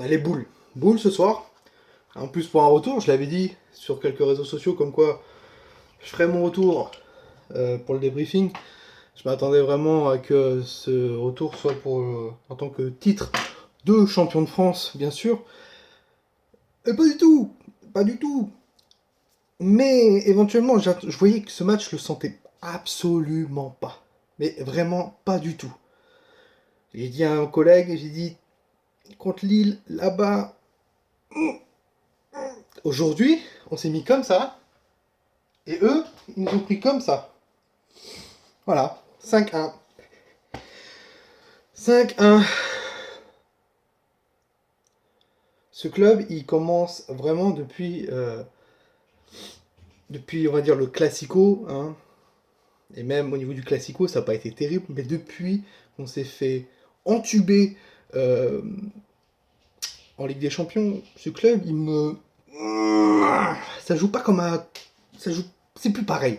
les boules. Boules ce soir. En plus pour un retour, je l'avais dit sur quelques réseaux sociaux comme quoi je ferai mon retour pour le débriefing. Je m'attendais vraiment à que ce retour soit pour en tant que titre de champion de France, bien sûr. Et pas du tout. Pas du tout. Mais éventuellement, je voyais que ce match, je le sentais absolument pas. Mais vraiment pas du tout. J'ai dit à un collègue, j'ai dit, contre Lille, là-bas, aujourd'hui, on s'est mis comme ça. Et eux, ils nous ont pris comme ça. Voilà, 5-1. 5-1. Ce club, il commence vraiment depuis, on va dire, le Classico. Hein. Et même au niveau du Classico, ça n'a pas été terrible. Mais depuis qu'on s'est fait entuber en Ligue des Champions, ce club, il me... Ça joue pas comme un... Ça joue... C'est plus pareil.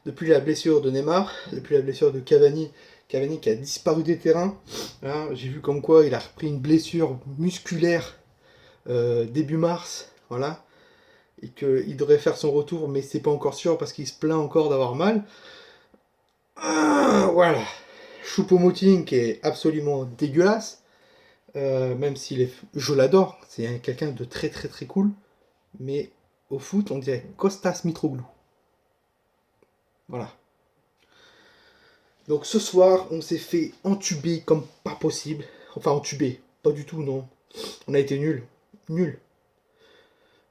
Depuis la blessure de Neymar, depuis la blessure de Cavani, Cavani qui a disparu des terrains, hein, j'ai vu comme quoi il a repris une blessure musculaire début mars, voilà, et qu'il devrait faire son retour, mais c'est pas encore sûr parce qu'il se plaint encore d'avoir mal. Voilà. Choupo-Moting qui est absolument dégueulasse, même s'il est... Je l'adore, c'est quelqu'un de très très très cool, mais au foot on dirait Kostas Mitroglou. Voilà. Donc ce soir, on s'est fait entuber comme pas possible. Enfin, entuber, pas du tout, non. On a été nuls. Nuls.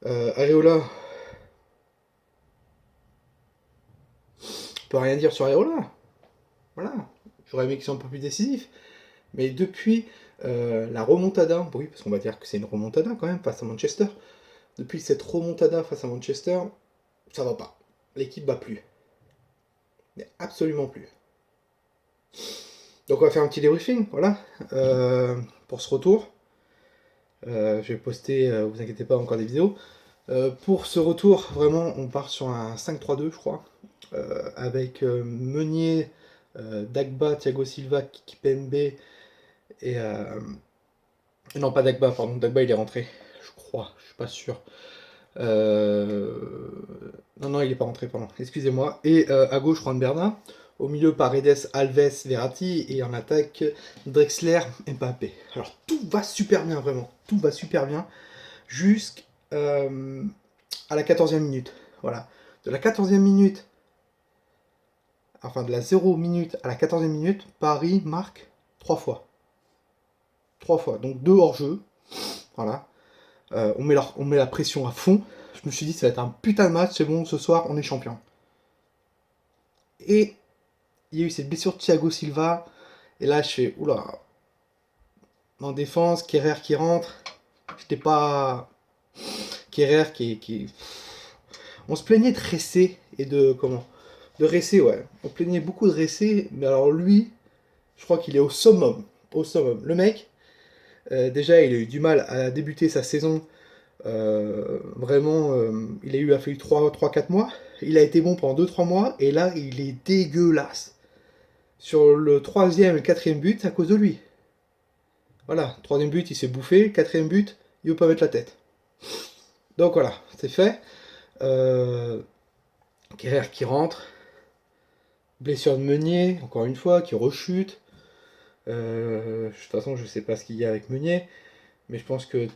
Areola, on peut rien dire sur Areola. Voilà. J'aurais aimé qu'il soit un peu plus décisif. Mais depuis la remontada, oui, parce qu'on va dire que c'est une remontada quand même face à Manchester. Depuis cette remontada face à Manchester, ça va pas. L'équipe va plus. Mais absolument plus. Donc on va faire un petit débriefing, voilà, pour ce retour. Je vais poster, vous inquiétez pas, encore des vidéos. Pour ce retour, vraiment, on part sur un 5-3-2, je crois, avec Meunier, Dagba, Thiago Silva, Kipembe et... non, pas Dagba, pardon, Dagba il est rentré, je crois, je suis pas sûr. Euh, Non, non, il est pas rentré, pardon, excusez-moi. Et à gauche, Juan Bernat. Au milieu, Paredes, Alves, Verratti. Et en attaque, Drexler, Mbappé. Alors, tout va super bien, vraiment. Tout va super bien. Jusqu'à la 14e minute. Voilà. De la 14e minute, enfin de la 0 minute à la 14e minute, Paris marque 3 fois. 3 fois. Donc 2 hors jeu. Voilà. On met la pression à fond. Je me suis dit, ça va être un putain de match. C'est bon, ce soir, on est champion. Et il y a eu cette blessure de Thiago Silva. Et là, je fais, oula. En défense, Kerrer qui rentre. J'étais pas. Kerrer qui. On se plaignait de Ressé et de. Comment De Ressé, ouais. On plaignait beaucoup de Ressé. Mais alors lui, je crois qu'il est au summum. Au summum. Le mec, déjà, il a eu du mal à débuter sa saison. Vraiment, il a fallu 3-4 mois. Il a été bon pendant 2-3 mois. Et là, il est dégueulasse. Sur le troisième et le quatrième but, c'est à cause de lui. Voilà, troisième but, il s'est bouffé. Quatrième but, il veut pas mettre la tête. Donc voilà, c'est fait. Kerrer qui rentre. Blessure de Meunier, encore une fois, qui rechute. De toute façon, je sais pas ce qu'il y a avec Meunier. Mais je pense que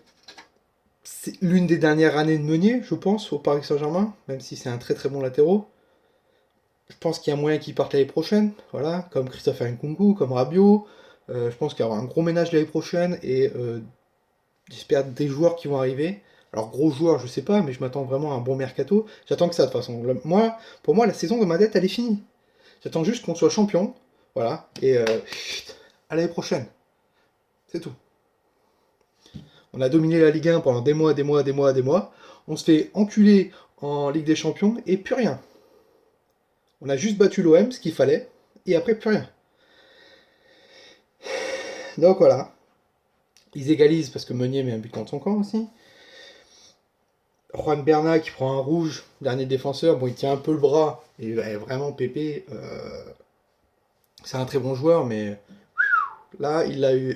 c'est l'une des dernières années de Meunier, je pense, au Paris Saint-Germain. Même si c'est un très très bon latéraux. Je pense qu'il y a moyen qu'il parte l'année prochaine. Voilà, comme Christophe Nkunku, comme Rabiot. Je pense qu'il y aura un gros ménage l'année prochaine. Et j'espère des joueurs qui vont arriver. Alors gros joueurs, je sais pas, mais je m'attends vraiment à un bon mercato. J'attends que ça de toute façon. Moi, pour moi, la saison de ma dette, elle est finie. J'attends juste qu'on soit champion, voilà. Et à l'année prochaine, c'est tout. On a dominé la Ligue 1 pendant des mois, des mois, des mois, des mois. On se fait enculer en Ligue des Champions et plus rien. On a juste battu l'OM, ce qu'il fallait, et après plus rien. Donc voilà. Ils égalisent parce que Meunier met un but contre son camp aussi. Juan Bernat qui prend un rouge, dernier défenseur, bon il tient un peu le bras, et vraiment Pépé, c'est un très bon joueur, mais là il a eu,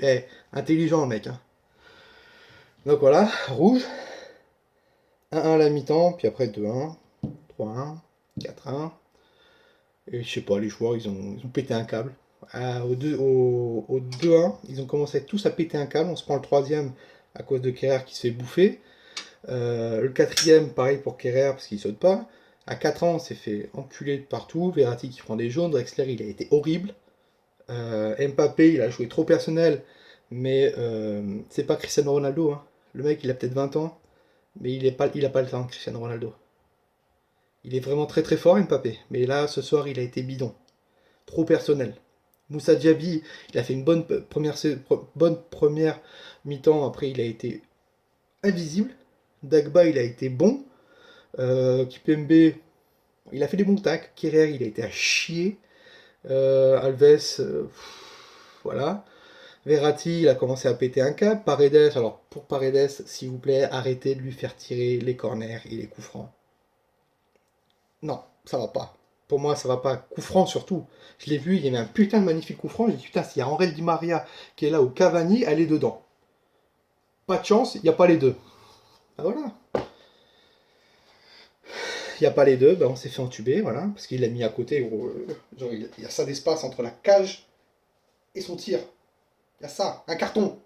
intelligent le mec. Hein. Donc voilà, rouge, 1-1 à la mi-temps, puis après 2-1, 3-1, 4-1. Et je sais pas, les joueurs, ils ont pété un câble. Au 2-1, ils ont commencé tous à péter un câble. On se prend le troisième à cause de Kerrer qui se fait bouffer. Le quatrième, pareil pour Kerrer parce qu'il saute pas. À 4 ans, on s'est fait enculer de partout. Verratti qui prend des jaunes. Drexler, il a été horrible. Mbappé, il a joué trop personnel. Mais c'est pas Cristiano Ronaldo. Hein. Le mec, il a peut-être 20 ans. Mais il a pas le temps, Cristiano Ronaldo. Il est vraiment très très fort, Mbappé. Mais là, ce soir, il a été bidon. Trop personnel. Moussa Diaby, il a fait une bonne première mi-temps. Après, il a été invisible. Dagba, il a été bon. Kipembe, il a fait des bons tacles. Kerrer, il a été à chier. Alves, voilà. Verratti, il a commencé à péter un câble. Paredes, alors pour Paredes, s'il vous plaît, arrêtez de lui faire tirer les corners et les coups francs. Non, ça va pas. Pour moi, ça va pas. Coup franc surtout. Je l'ai vu, il y avait un putain de magnifique coup franc. J'ai dit putain, s'il y a Angel Di Maria qui est là ou Cavani, elle est dedans. Pas de chance, il n'y a pas les deux. Ah voilà. Il n'y a pas les deux, ben on s'est fait entuber, voilà. Parce qu'il l'a mis à côté, gros. Genre, il y a ça d'espace entre la cage et son tir. Il y a ça, un carton.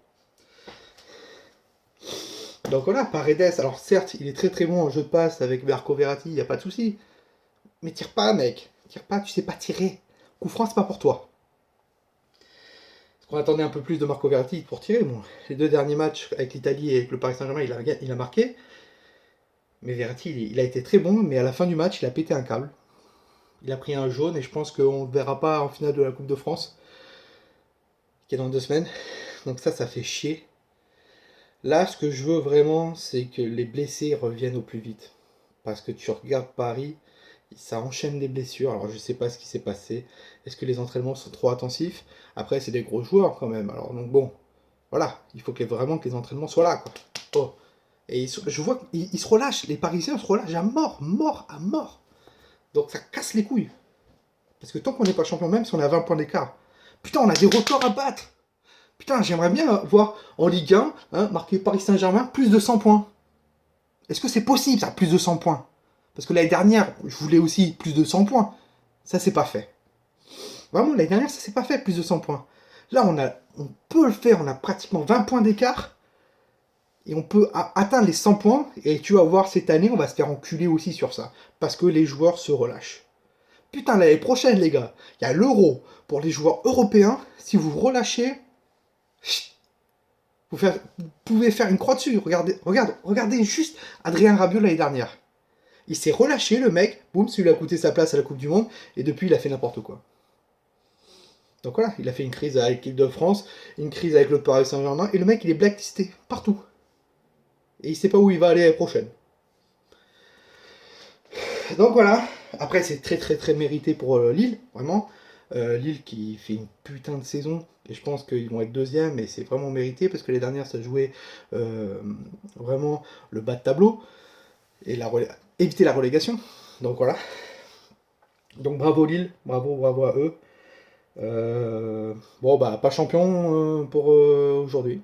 Donc voilà, Paredes, alors certes, il est très très bon en jeu de passe avec Marco Verratti, il n'y a pas de souci. Mais tire pas, mec. Tire pas, tu sais pas tirer. Coup franc, c'est pas pour toi. On attendait un peu plus de Marco Verratti pour tirer. Bon, les deux derniers matchs avec l'Italie et avec le Paris Saint-Germain, il a marqué. Mais Verratti, il a été très bon, mais à la fin du match, il a pété un câble. Il a pris un jaune et je pense qu'on ne le verra pas en finale de la Coupe de France, qui est dans 2 semaines. Donc ça fait chier. Là, ce que je veux vraiment, c'est que les blessés reviennent au plus vite. Parce que tu regardes Paris, ça enchaîne des blessures. Alors je sais pas ce qui s'est passé. Est-ce que les entraînements sont trop intensifs? Après, c'est des gros joueurs quand même. Alors donc bon, voilà, il faut vraiment que les entraînements soient là, quoi. Oh. Et je vois qu'ils se relâchent, les Parisiens se relâchent à mort, mort, à mort. Donc ça casse les couilles. Parce que tant qu'on n'est pas champion, même si on a 20 points d'écart, putain, on a des records à battre. Putain, j'aimerais bien voir en Ligue 1, hein, marqué Paris Saint-Germain, plus de 100 points. Est-ce que c'est possible, ça, plus de 100 points? Parce que l'année dernière, je voulais aussi plus de 100 points. Ça, c'est pas fait. Vraiment, l'année dernière, ça s'est pas fait, plus de 100 points. Là, on peut le faire, on a pratiquement 20 points d'écart. Et on peut atteindre les 100 points. Et tu vas voir, cette année, on va se faire enculer aussi sur ça. Parce que les joueurs se relâchent. Putain, l'année prochaine, les gars, il y a l'Euro pour les joueurs européens. Si vous relâchez, vous pouvez faire une croix dessus. Regardez juste Adrien Rabiot l'année dernière. Il s'est relâché, le mec. Boum, ça lui a coûté sa place à la Coupe du Monde. Et depuis, il a fait n'importe quoi. Donc voilà, il a fait une crise avec l'équipe de France, une crise avec le Paris Saint-Germain. Et le mec, il est blacklisté partout. Et il sait pas où il va aller l'année prochaine. Donc voilà. Après, c'est très très très mérité pour Lille, vraiment. Lille qui fait une putain de saison. Et je pense qu'ils vont être deuxième. Et c'est vraiment mérité parce que les dernières, ça jouait vraiment le bas de tableau. Et éviter la relégation. Donc voilà. Donc bravo Lille. Bravo à eux. Bon, bah, pas champion pour aujourd'hui.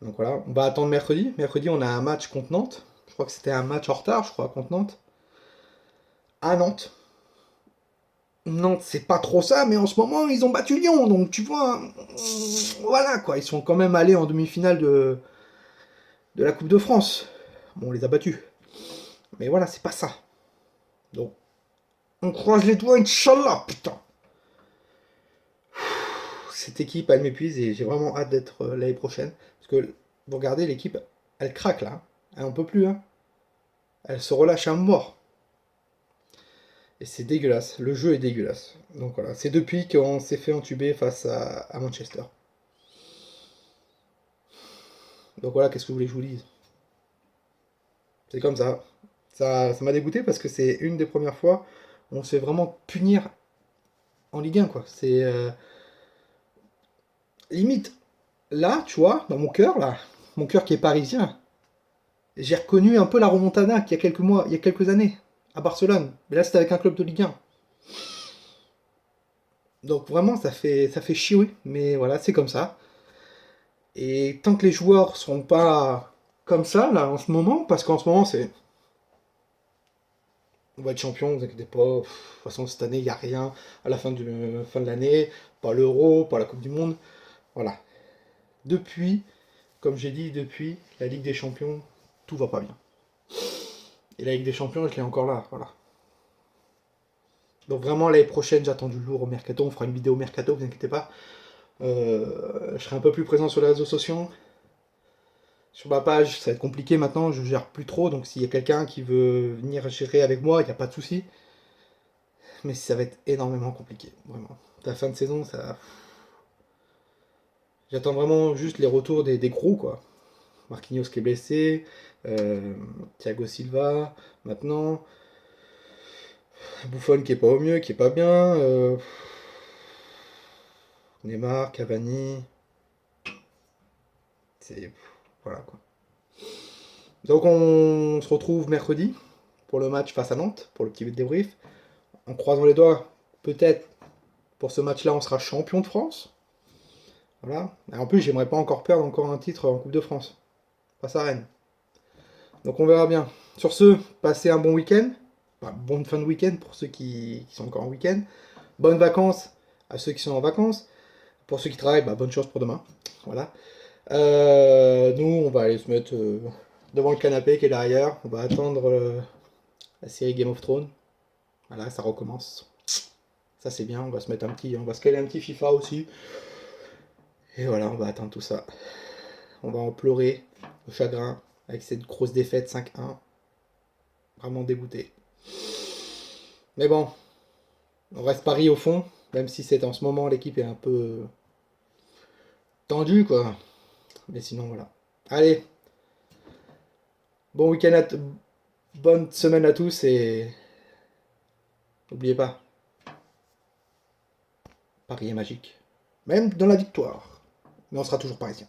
Donc voilà. On va attendre mercredi. Mercredi, on a un match contre Nantes. Je crois que c'était un match en retard, je crois, contre Nantes. À Nantes. Nantes, c'est pas trop ça, mais en ce moment, ils ont battu Lyon, donc tu vois, voilà quoi, ils sont quand même allés en demi-finale de la Coupe de France. Bon, on les a battus. Mais voilà, c'est pas ça. Donc, on croise les doigts, Inch'Allah, putain. Cette équipe, elle m'épuise et j'ai vraiment hâte d'être l'année prochaine. Parce que, vous regardez, l'équipe, elle craque là. Elle en peut plus, hein. Elle se relâche à mort. Et c'est dégueulasse. Le jeu est dégueulasse. Donc voilà, c'est depuis qu'on s'est fait entuber face à Manchester. Donc voilà, qu'est-ce que vous voulez que je vous dise? C'est comme ça. Ça m'a dégoûté parce que c'est une des premières fois où on se fait vraiment punir en Ligue 1, quoi. C'est limite. Là, tu vois, dans mon cœur, là, mon cœur qui est parisien, j'ai reconnu un peu la remontada qu'il y a quelques mois, il y a quelques années, à Barcelone. Mais là, c'était avec un club de Ligue 1. Donc vraiment, ça fait chier, oui. Mais voilà, c'est comme ça. Et tant que les joueurs seront pas comme ça, là, en ce moment, parce qu'en ce moment, c'est. On va être champion, ne vous inquiétez pas. De toute façon, cette année, il n'y a rien à la fin de l'année. Pas l'Euro, pas la Coupe du Monde. Voilà. Depuis, comme j'ai dit, depuis la Ligue des Champions, tout va pas bien. Et la Ligue des Champions, je l'ai encore là. Voilà. Donc vraiment, l'année prochaine, j'attends du lourd au Mercato. On fera une vidéo Mercato, vous inquiétez pas. Je serai un peu plus présent sur les réseaux sociaux. Sur ma page, ça va être compliqué maintenant, je gère plus trop, donc s'il y a quelqu'un qui veut venir gérer avec moi, il n'y a pas de souci. Mais ça va être énormément compliqué, vraiment. La fin de saison, ça. J'attends vraiment juste les retours des gros, quoi. Marquinhos qui est blessé, Thiago Silva, maintenant. Buffon qui est pas au mieux, qui est pas bien. Neymar, Cavani. C'est. Voilà, quoi. Donc on se retrouve mercredi pour le match face à Nantes, pour le petit débrief. En croisant les doigts, peut-être pour ce match-là, on sera champion de France. Voilà. Et en plus, j'aimerais pas encore perdre encore un titre en Coupe de France. Face à Rennes. Donc on verra bien. Sur ce, passez un bon week-end. Enfin, bonne fin de week-end pour ceux qui sont encore en week-end. Bonnes vacances à ceux qui sont en vacances. Pour ceux qui travaillent, bonne chance pour demain. Voilà. Nous, on va aller se mettre devant le canapé qui est derrière. On va attendre la série Game of Thrones. Voilà, ça recommence. Ça c'est bien, on va se caler un petit FIFA aussi. Et voilà, on va attendre tout ça. On va en pleurer au chagrin avec cette grosse défaite 5-1. Vraiment dégoûté. Mais bon, on reste pari au fond, même si c'est en ce moment l'équipe est un peu tendue quoi. Mais sinon voilà. Allez, bon week-end bonne semaine à tous et n'oubliez pas, Paris est magique. Même dans la victoire. Mais on sera toujours parisien.